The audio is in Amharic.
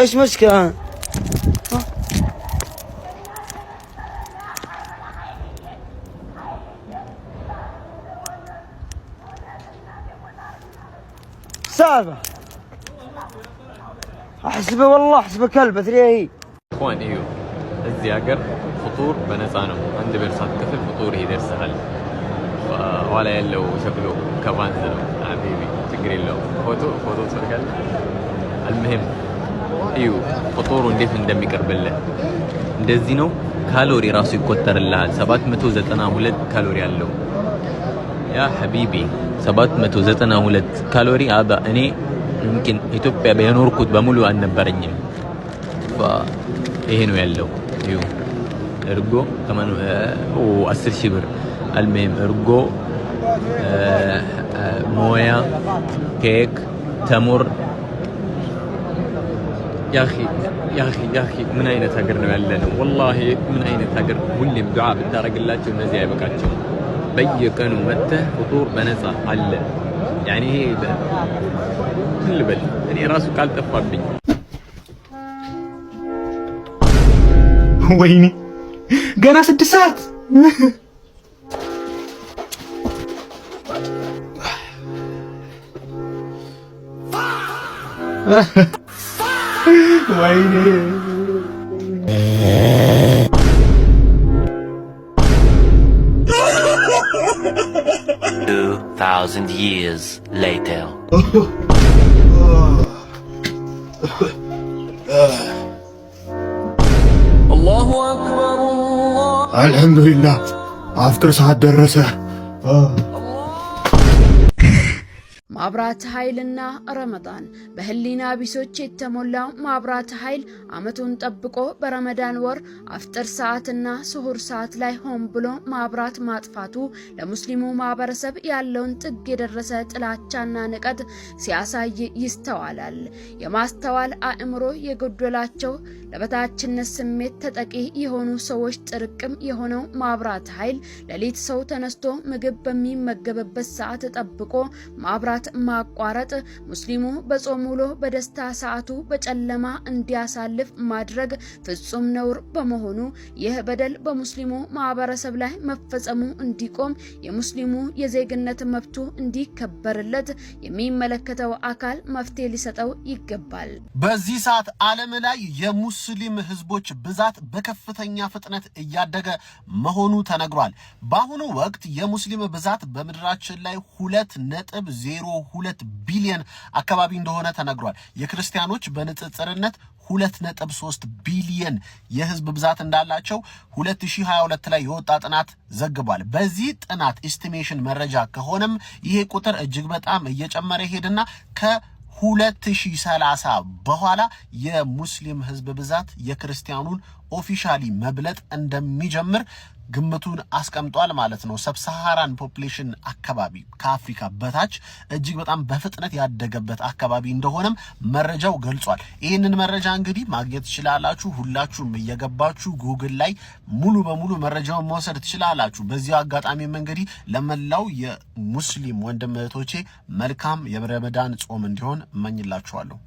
ايش مشكلة؟ سالفة احسبه والله احسبه كلبة ثريه اخوان ايوه እዚህ ሀገር ፍጡር በነፃ ነው አንድ ብር ሳትከፍል ፍጡር ይደርሳል ኋላ ያለው ሸክሎ ከባንዝ ነው አቢቢ ችግር የለውም ፎቶ ሰርጋል المهم እዩ ፍጡሩ እንዴት እንደሚቀርብልህ እንደዚህ ነው ካሎሪ ራሱ ይቆጠርልሃል 792 ካሎሪ አለው ያ حبيبي 792 ካሎሪ አባ እኔ يمكن ኢትዮጵያ በየኖርኩት በሙሉ አልነበረኝም ይሄ ነው ያለው እዩ እርጎ ከማን 10000 ብር المهم እርጎ ሞያ ኬክ ተምር يا اخي من አይነት ሀገር ነው ያለነው والله من አይነት ሀገር ሁሌም ዱዓ ብታረግላቸው እነዚህ አይበቃቸው በየቀኑ መተህ ፍጡር በነፃ አለ يعني ይሄ ልበል እኔ ራሱ ቃል ጠፋብኝ ወይኔ ገና 6 ሰዓት ወይኔ 2000 years later Allahu Akbar አልহামዱሊላህ አፍጥር ሰዓት ደረሰ ማብራት ኃይልና ረመዳን በህሊና ቢሶች የተሞላው ማብራት ኃይል አመቱን ጠብቆ በረመዳን ወር አፍጥር ሰዓትና ስሁር ሰዓት ላይ ሆን ብሎ ማብራት ማጥፋቱ ለሙስሊሙ ማህበረሰብ ያለውን ጥግ የደረሰ ጥላቻና ንቀት ሲያሳይ ይስተዋላል። የማስተዋል አእምሮ የጎደላቸው ለበታችነት ስሜት ተጠቂ የሆኑ ሰዎች ጥርቅም የሆነው ማብራት ኃይል ለሊት ሰው ተነስቶ ምግብ በሚመገብበት ሰዓት ጠብቆ ማብራት ማቋረጥ ሙስሊሙ በጾም ውሎ በደስታ ሰዓቱ በጨለማ እንዲያሳልፍ ማድረግ ፍጹም ነውር በመሆኑ ይህ በደል በሙስሊሙ ማህበረሰብ ላይ መፈጸሙ እንዲቆም የሙስሊሙ የዜግነት መብቱ እንዲከበርለት የሚመለከተው አካል መፍትሄ ሊሰጠው ይገባል። በዚህ ሰዓት ዓለም ላይ የሙስሊም ህዝቦች ብዛት በከፍተኛ ፍጥነት እያደገ መሆኑ ተነግሯል። በአሁኑ ወቅት የሙስሊም ብዛት በመድራችን ላይ 2.02 ቢሊዮን አካባቢ እንደሆነ ተነግሯል። የክርስቲያኖች በንጽጽርነት 2.3 ቢሊዮን የህዝብ ብዛት እንዳላቸው 2022 ላይ የወጣ ጥናት ዘግቧል። በዚህ ጥናት ኤስቲሜሽን መረጃ ከሆነም ይሄ ቁጥር እጅግ በጣም እየጨመረ ሄድና ከ2030 በኋላ የሙስሊም ህዝብ ብዛት የክርስቲያኑን ኦፊሻሊ መብለጥ እንደሚጀምር ግምቱን አስቀምጧል ማለት ነው። ሰብሳሃራን ፖፑሌሽን አካባቢ ከአፍሪካ በታች እጅግ በጣም በፍጥነት ያደገበት አካባቢ እንደሆነም መረጃው ገልጿል። ይህንን መረጃ እንግዲህ ማግኘት ትችላላችሁ። ሁላችሁም እየገባችሁ ጉግል ላይ ሙሉ በሙሉ መረጃውን መውሰድ ትችላላችሁ። በዚህ አጋጣሚም እንግዲህ ለመላው የሙስሊም ወንድም እህቶቼ መልካም የረመዳን ጾም እንዲሆን እመኝላችኋለሁ።